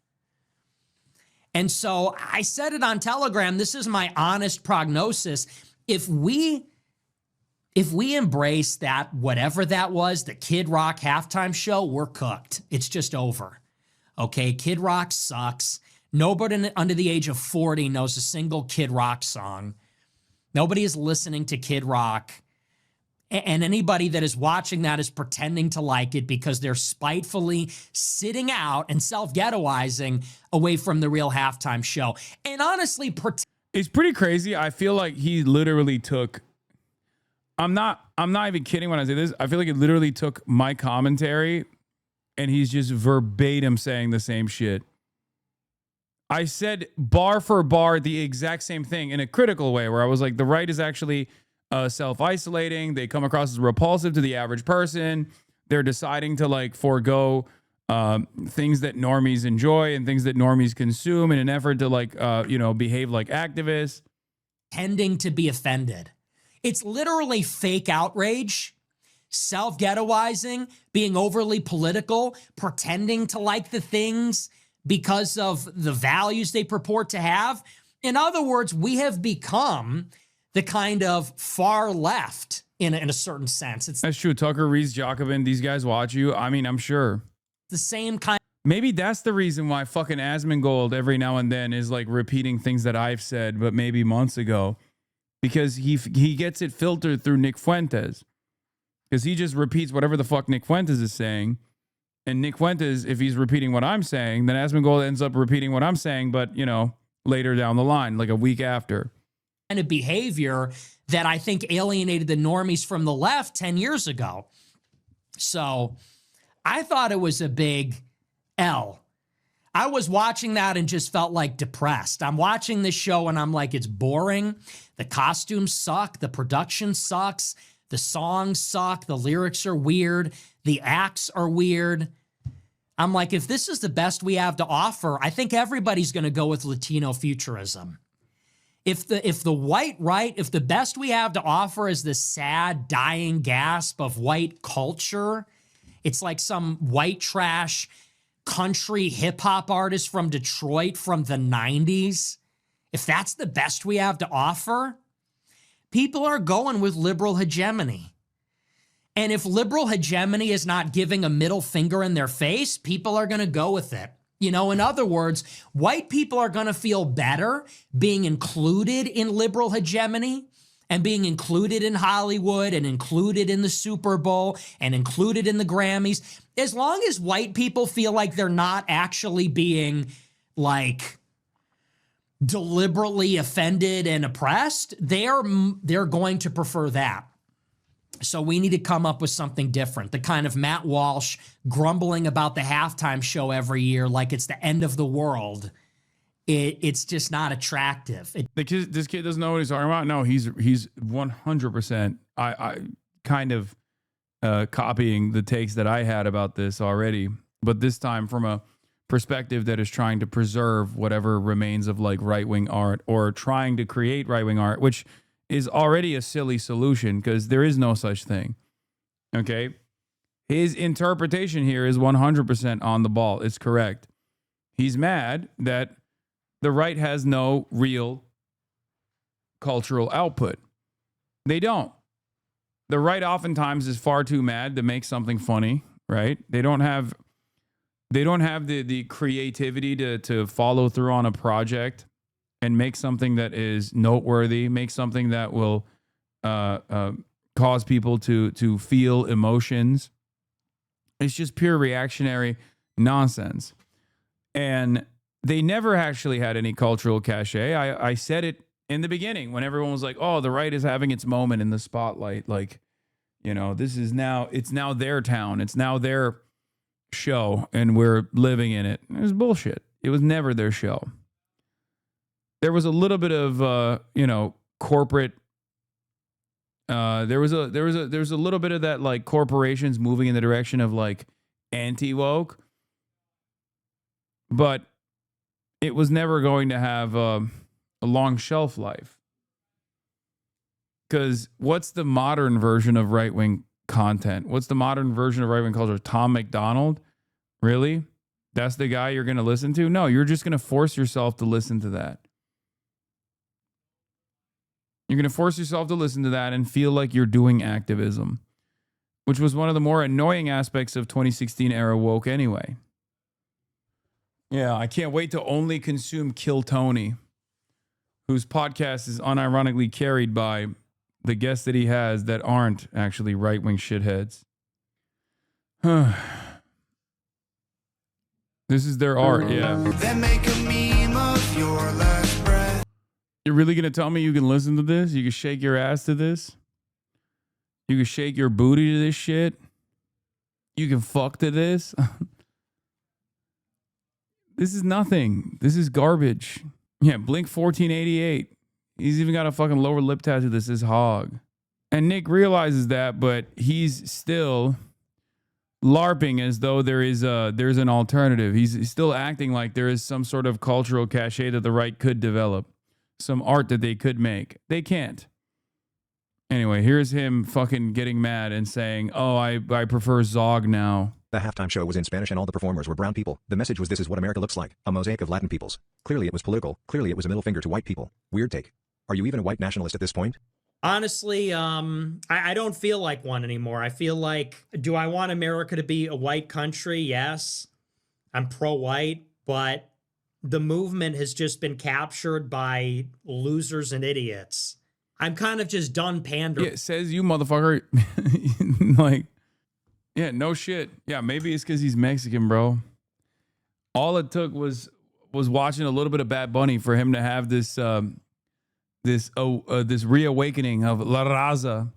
And so I said it on Telegram. This is my honest prognosis. If we embrace that, whatever that was, the Kid Rock halftime show, we're cooked. It's just over. Okay, Kid Rock sucks. Nobody under the age of 40 knows a single Kid Rock song. Nobody is listening to Kid Rock. And anybody that is watching that is pretending to like it because they're spitefully sitting out and self-ghettoizing away from the real halftime show. And honestly, It's pretty crazy. I feel like he literally took. I'm not even kidding when I say this. I feel like it literally took my commentary, and he's just verbatim saying the same shit. I said bar for bar the exact same thing in a critical way, where I was like, the right is actually self-isolating. They come across as repulsive to the average person. They're deciding to like forego things that normies enjoy and things that normies consume in an effort to like, behave like activists. Tending to be offended. It's literally fake outrage, self-ghettoizing, being overly political, pretending to like the things because of the values they purport to have. In other words, we have become the kind of far left in a certain sense. It's That's true. Tucker, Reese, Jacobin, these guys watch you. I mean, I'm sure. the same kind. Maybe that's the reason why fucking Asmongold every now and then is like repeating things that I've said, but maybe months ago, because he gets it filtered through Nick Fuentes, because he just repeats whatever the fuck Nick Fuentes is saying. And Nick Fuentes, if he's repeating what I'm saying, then Asmongold ends up repeating what I'm saying, but later down the line, like a week after. Kind of behavior that I think alienated the normies from the left 10 years ago. So I thought it was a big L. I was watching that and just felt like depressed. I'm watching this show and I'm like, it's boring. The costumes suck. The production sucks. The songs suck. The lyrics are weird. The acts are weird. I'm like, if this is the best we have to offer, I think everybody's going to go with Latino futurism. If the white right, if the best we have to offer is this sad, dying gasp of white culture, it's like some white trash country hip hop artist from Detroit from the 90s. If that's the best we have to offer, people are going with liberal hegemony. And if liberal hegemony is not giving a middle finger in their face, people are going to go with it. In other words, white people are going to feel better being included in liberal hegemony and being included in Hollywood and included in the Super Bowl and included in the Grammys. As long as white people feel like they're not actually being like deliberately offended and oppressed, they're going to prefer that. So we need to come up with something different. The kind of Matt Walsh grumbling about the halftime show every year like it's the end of the world. It's just not attractive. This kid doesn't know what he's talking about. No, he's 100%. I kind of copying the takes that I had about this already, but this time from a perspective that is trying to preserve whatever remains of like right-wing art, or trying to create right-wing art, which is already a silly solution because there is no such thing. Okay? His interpretation here is 100% on the ball. It's correct. He's mad that the right has no real cultural output. They don't. The right oftentimes is far too mad to make something funny, right? They don't have the creativity to follow through on a project and make something that is noteworthy, make something that will cause people to feel emotions. It's just pure reactionary nonsense. And they never actually had any cultural cachet. I said it in the beginning when everyone was like, oh, the right is having its moment in the spotlight. Like, it's now their town. It's now their show and we're living in it. It was bullshit. It was never their show. There was a little bit of corporate. There was a little bit of that, like corporations moving in the direction of like anti-woke, but it was never going to have a long shelf life. Because what's the modern version of right-wing content? What's the modern version of right-wing culture? Tom McDonald? Really? That's the guy you're going to listen to? No, you're just going to force yourself to listen to that. You're going to force yourself to listen to that and feel like you're doing activism, which was one of the more annoying aspects of 2016 era woke anyway. Yeah, I can't wait to only consume Kill Tony, whose podcast is unironically carried by the guests that he has that aren't actually right-wing shitheads. This is their art, yeah. Then make a meme of your last breath. You're really going to tell me you can listen to this? You can shake your ass to this? You can shake your booty to this shit? You can fuck to this? This is nothing. This is garbage. Yeah, Blink 1488. He's even got a fucking lower lip tattoo that says hog. And Nick realizes that, but he's still LARPing as though there's an alternative. He's still acting like there is some sort of cultural cachet that the right could develop. Some art that they could make. They can't. Anyway, here's him fucking getting mad and saying, oh, I prefer Zog now. The halftime show was in Spanish and all the performers were brown people. The message was this is what America looks like, a mosaic of Latin peoples. Clearly it was political. Clearly it was a middle finger to white people. Weird take. Are you even a white nationalist at this point? Honestly, I don't feel like one anymore. I feel like, do I want America to be a white country? Yes. I'm pro-white, but the movement has just been captured by losers and idiots. I'm kind of just done pandering. Yeah, says you motherfucker. Like, yeah, no shit. Yeah, maybe it's because he's Mexican, bro. All it took was watching a little bit of Bad Bunny for him to have this reawakening of La Raza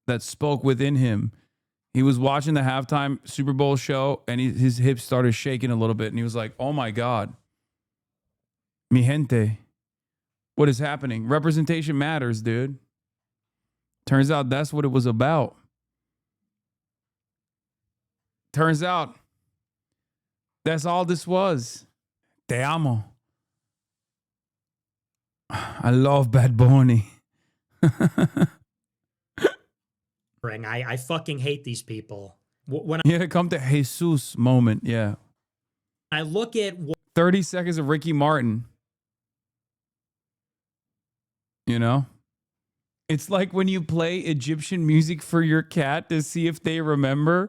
that spoke within him. He was watching the halftime Super Bowl show and his hips started shaking a little bit and he was like, oh my God. Mi gente. What is happening? Representation matters, dude. Turns out that's what it was about. Turns out that's all this was. Te amo. I love Bad Bunny. I fucking hate these people. When You had to come to Jesus moment, yeah. I look at 30 seconds of Ricky Martin. You know? It's like when you play Egyptian music for your cat to see if they remember.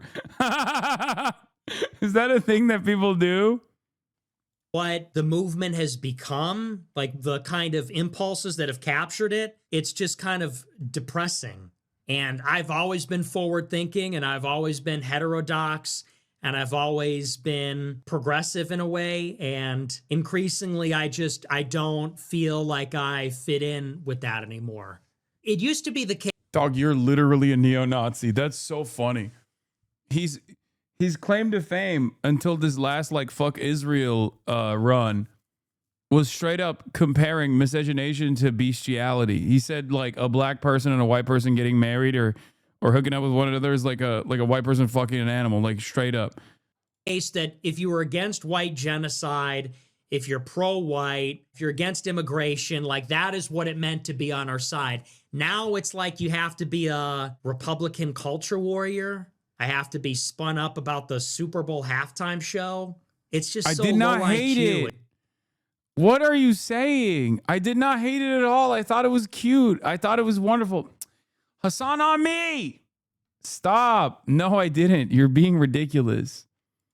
Is that a thing that people do? what the movement has become, like the kind of impulses that have captured it, it's just kind of depressing. And I've always been forward thinking and I've always been heterodox and I've always been progressive in a way. And increasingly, I don't feel like I fit in with that anymore. It used to be the case. Dog, you're literally a neo-Nazi. That's so funny. His claim to fame until this last like fuck Israel run was straight up comparing miscegenation to bestiality. He said like a black person and a white person getting married or hooking up with one another is like a white person fucking an animal, like straight up. Case that if you were against white genocide, if you're pro-white, if you're against immigration, like that is what it meant to be on our side. Now it's like you have to be a Republican culture warrior. I have to be spun up about the Super Bowl halftime show. It's just so I did not low hate IQ. it. What are you saying? I did not hate it at all. I thought it was cute. I thought it was wonderful. Hasanabi! Stop. No, I didn't. You're being ridiculous.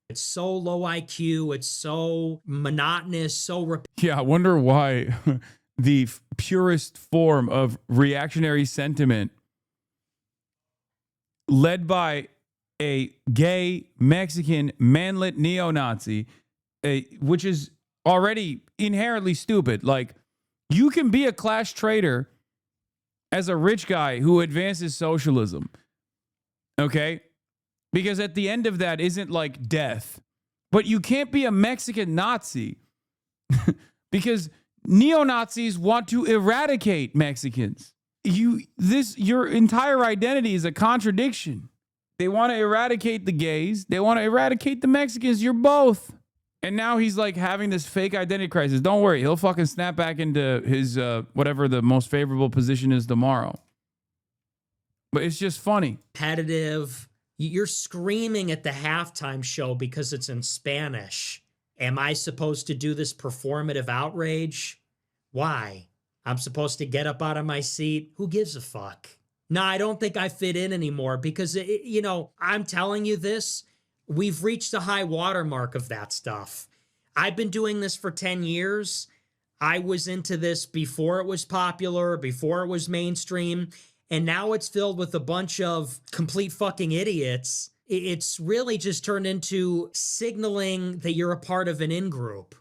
It's so low IQ. It's so monotonous, so Yeah, I wonder why the purest form of reactionary sentiment led by a gay Mexican manlet neo-Nazi, which is already inherently stupid. Like, you can be a class traitor as a rich guy who advances socialism. Okay? Because at the end of that isn't like death. But you can't be a Mexican Nazi because neo-Nazis want to eradicate Mexicans. Your entire identity is a contradiction. They want to eradicate the gays. They want to eradicate the Mexicans. You're both. And now he's like having this fake identity crisis. Don't worry. He'll fucking snap back into his whatever the most favorable position is tomorrow. But it's just funny. repetitive. You're screaming at the halftime show because it's in Spanish. Am I supposed to do this performative outrage? Why? I'm supposed to get up out of my seat? Who gives a fuck? No, I don't think I fit in anymore because, I'm telling you this, we've reached a high watermark of that stuff. I've been doing this for 10 years. I was into this before it was popular, before it was mainstream, and now it's filled with a bunch of complete fucking idiots. It's really just turned into signaling that you're a part of an in-group.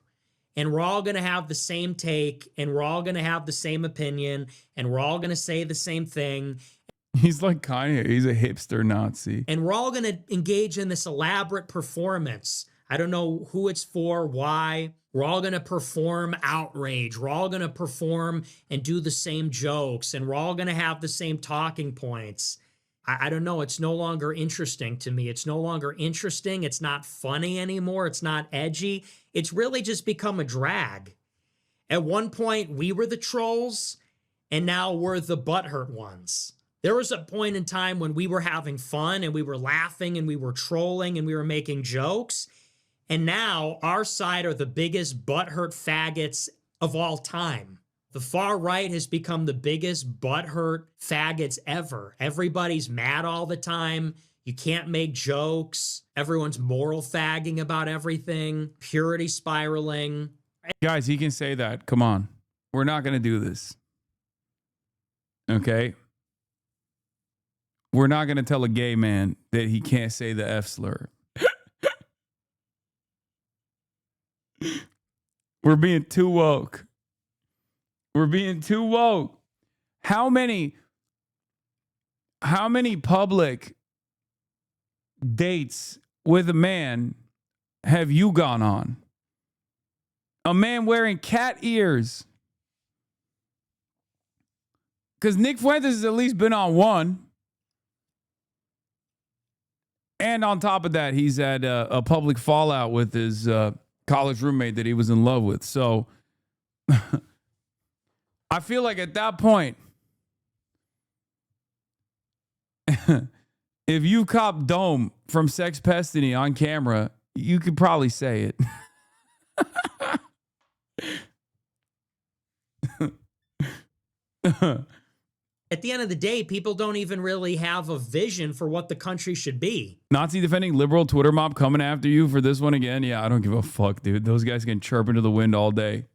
and we're all going to have the same take, and we're all going to have the same opinion, and we're all going to say the same thing. He's like Kanye. He's a hipster Nazi. And we're all going to engage in this elaborate performance. I don't know who it's for, why. We're all going to perform outrage. We're all going to perform and do the same jokes, and we're all going to have the same talking points. I don't know. It's no longer interesting to me. It's no longer interesting. It's not funny anymore. It's not edgy. It's really just become a drag. At one point, we were the trolls, and now we're the butthurt ones. There was a point in time when we were having fun, and we were laughing, and we were trolling, and we were making jokes. And now our side are the biggest butthurt faggots of all time. The far right has become the biggest butthurt faggots ever. Everybody's mad all the time. You can't make jokes. Everyone's moral fagging about everything. Purity spiraling. Guys, he can say that. Come on. We're not going to do this. Okay? We're not going to tell a gay man that he can't say the F slur. We're being too woke. We're being too woke. How many public dates with a man have you gone on? A man wearing cat ears. Because Nick Fuentes has at least been on one. And on top of that, he's had a public fallout with his college roommate that he was in love with. So I feel like at that point, if you cop Dome from Sex Pestiny on camera, you could probably say it. At the end of the day, people don't even really have a vision for what the country should be. Nazi defending liberal Twitter mob coming after you for this one again? Yeah, I don't give a fuck, dude. Those guys can chirp into the wind all day.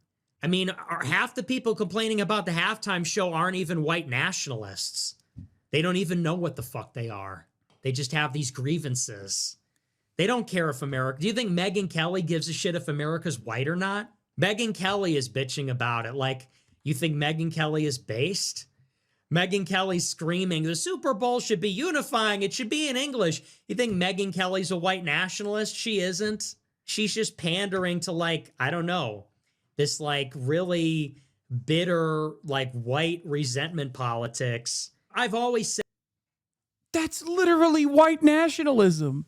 I mean, half the people complaining about the halftime show aren't even white nationalists. They don't even know what the fuck they are. They just have these grievances. They don't care if America... Do you think Megyn Kelly gives a shit if America's white or not? Megyn Kelly is bitching about it. Like, you think Megyn Kelly is based? Megyn Kelly's screaming, the Super Bowl should be unifying. It should be in English. You think Megyn Kelly's a white nationalist? She isn't. She's just pandering to, like, I don't know, this, like, really bitter, like, white resentment politics. I've always said... That's literally white nationalism.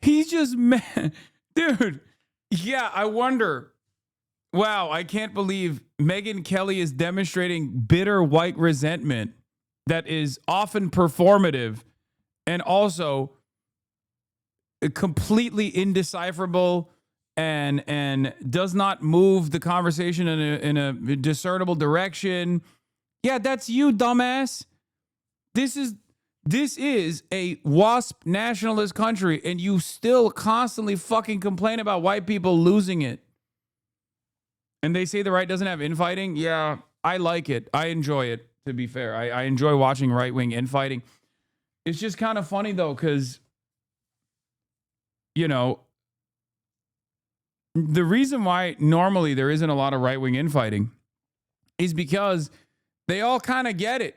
He's just mad. Dude, yeah, I wonder... Wow, I can't believe Megyn Kelly is demonstrating bitter white resentment that is often performative and also completely indecipherable and does not move the conversation in a discernible direction. Yeah, that's you, dumbass. This is a WASP nationalist country, and you still constantly fucking complain about white people losing it. And they say the right doesn't have infighting. Yeah, I like it. I enjoy it, to be fair. I enjoy watching right-wing infighting. It's just kind of funny, though, because, you know, the reason why normally there isn't a lot of right-wing infighting is because they all kind of get it.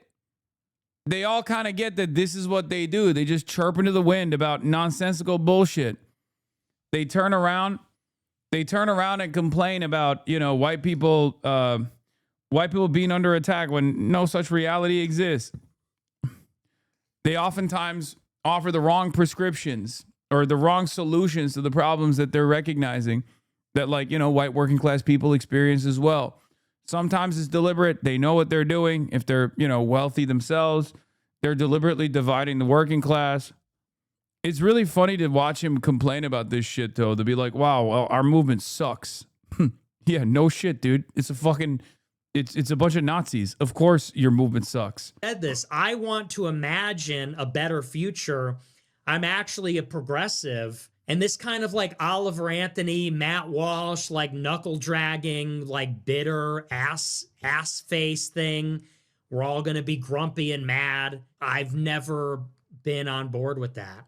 They all kind of get that this is what they do. They just chirp into the wind about nonsensical bullshit. They turn around and complain about, you know, white people being under attack when no such reality exists. They oftentimes offer the wrong prescriptions or the wrong solutions to the problems that they're recognizing that, like, you know, white working class people experience as well. Sometimes it's deliberate. They know what they're doing. If they're, you know, wealthy themselves, they're deliberately dividing the working class. It's really funny to watch him complain about this shit, though, to be like, wow, well, our movement sucks. Yeah, no shit, dude. It's a fucking, it's a bunch of Nazis. Of course your movement sucks. Said this, I want to imagine a better future. I'm actually a progressive. And this kind of like Oliver Anthony, Matt Walsh, like knuckle dragging, like bitter ass face thing. We're all going to be grumpy and mad. I've never been on board with that.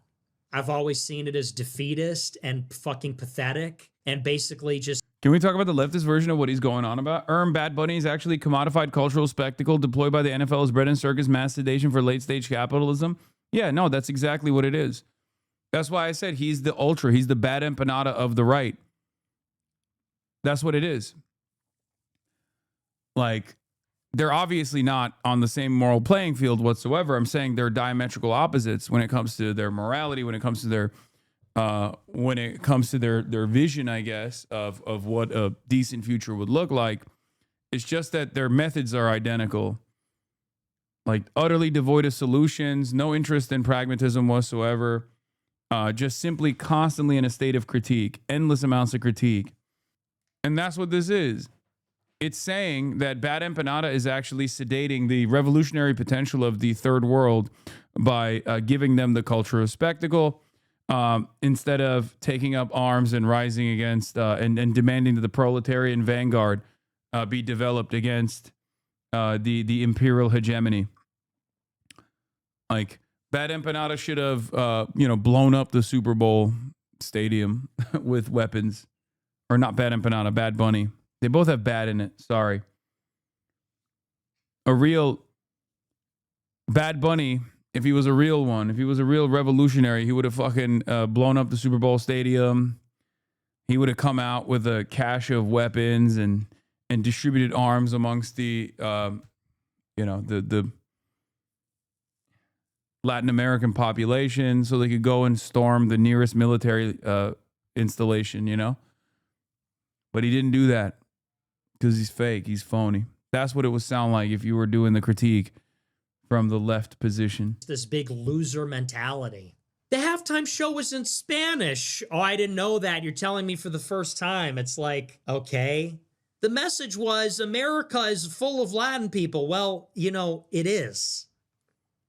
I've always seen it as defeatist and fucking pathetic and basically just... Can we talk about the leftist version of what he's going on about? Bad Bunny is actually commodified cultural spectacle deployed by the NFL as bread and circus mass sedation for late stage capitalism. Yeah, no, that's exactly what it is. That's why I said he's the ultra. He's the bad empanada of the right. That's what it is. Like, they're obviously not on the same moral playing field whatsoever. I'm saying they're diametrical opposites when it comes to their morality, when it comes to their vision, I guess, of what a decent future would look like. It's just that their methods are identical. Like, utterly devoid of solutions, no interest in pragmatism whatsoever. Just simply constantly in a state of critique, endless amounts of critique. And that's what this is. It's saying that bad empanada is actually sedating the revolutionary potential of the third world by giving them the culture of spectacle instead of taking up arms and rising against and demanding that the proletarian vanguard be developed against the imperial hegemony. Like, bad empanada should have blown up the Super Bowl stadium with weapons. Or not bad empanada, Bad Bunny. They both have bad in it. Sorry. A real Bad Bunny, if he was a real one, if he was a real revolutionary, he would have fucking blown up the Super Bowl stadium. He would have come out with a cache of weapons and distributed arms amongst the Latin American population so they could go and storm the nearest military installation, you know? But he didn't do that. Because he's fake. He's phony. That's what it would sound like if you were doing the critique from the left position. This big loser mentality. The halftime show was in Spanish. Oh, I didn't know that. You're telling me for the first time. It's like, okay. The message was America is full of Latin people. Well, it is.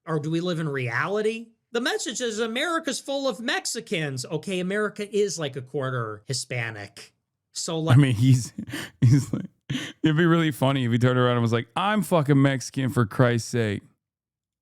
Or do we live in reality? The message is America's full of Mexicans. Okay, America is like a quarter Hispanic. So, like, I mean, he's like, it'd be really funny if he turned around and was like, I'm fucking Mexican for Christ's sake.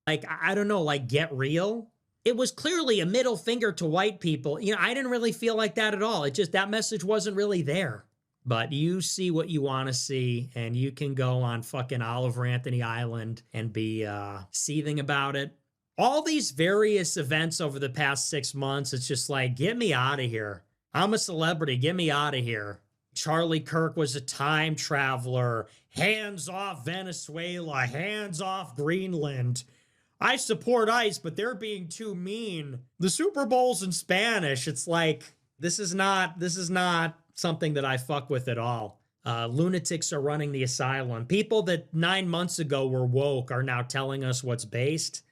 Like, I don't know, like, get real. It was clearly a middle finger to white people. I didn't really feel like that at all. It just, that message wasn't really there. But you see what you want to see, and you can go on fucking Oliver Anthony Island and be seething about it. All these various events over the past 6 months, it's just like, get me out of here. I'm a celebrity. Get me out of here. Charlie Kirk was a time traveler. Hands off Venezuela. Hands off Greenland. I support ICE, but they're being too mean. The Super Bowl's in Spanish. It's like, this is not something that I fuck with at all. Lunatics are running the asylum. People that 9 months ago were woke are now telling us what's based.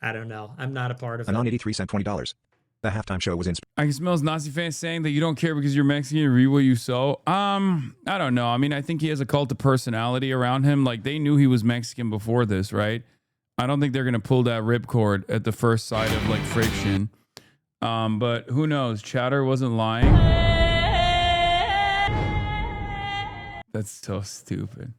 I don't know. I'm not a part of it. Anon 83 cent $20. The halftime show was in. I can smell Nazi fans saying that you don't care because you're Mexican and read what you sow. I don't know. I mean, I think he has a cult of personality around him. Like, they knew he was Mexican before this, right? I don't think they're going to pull that ripcord at the first sight of, like, friction. But who knows? Chowder wasn't lying. That's so stupid.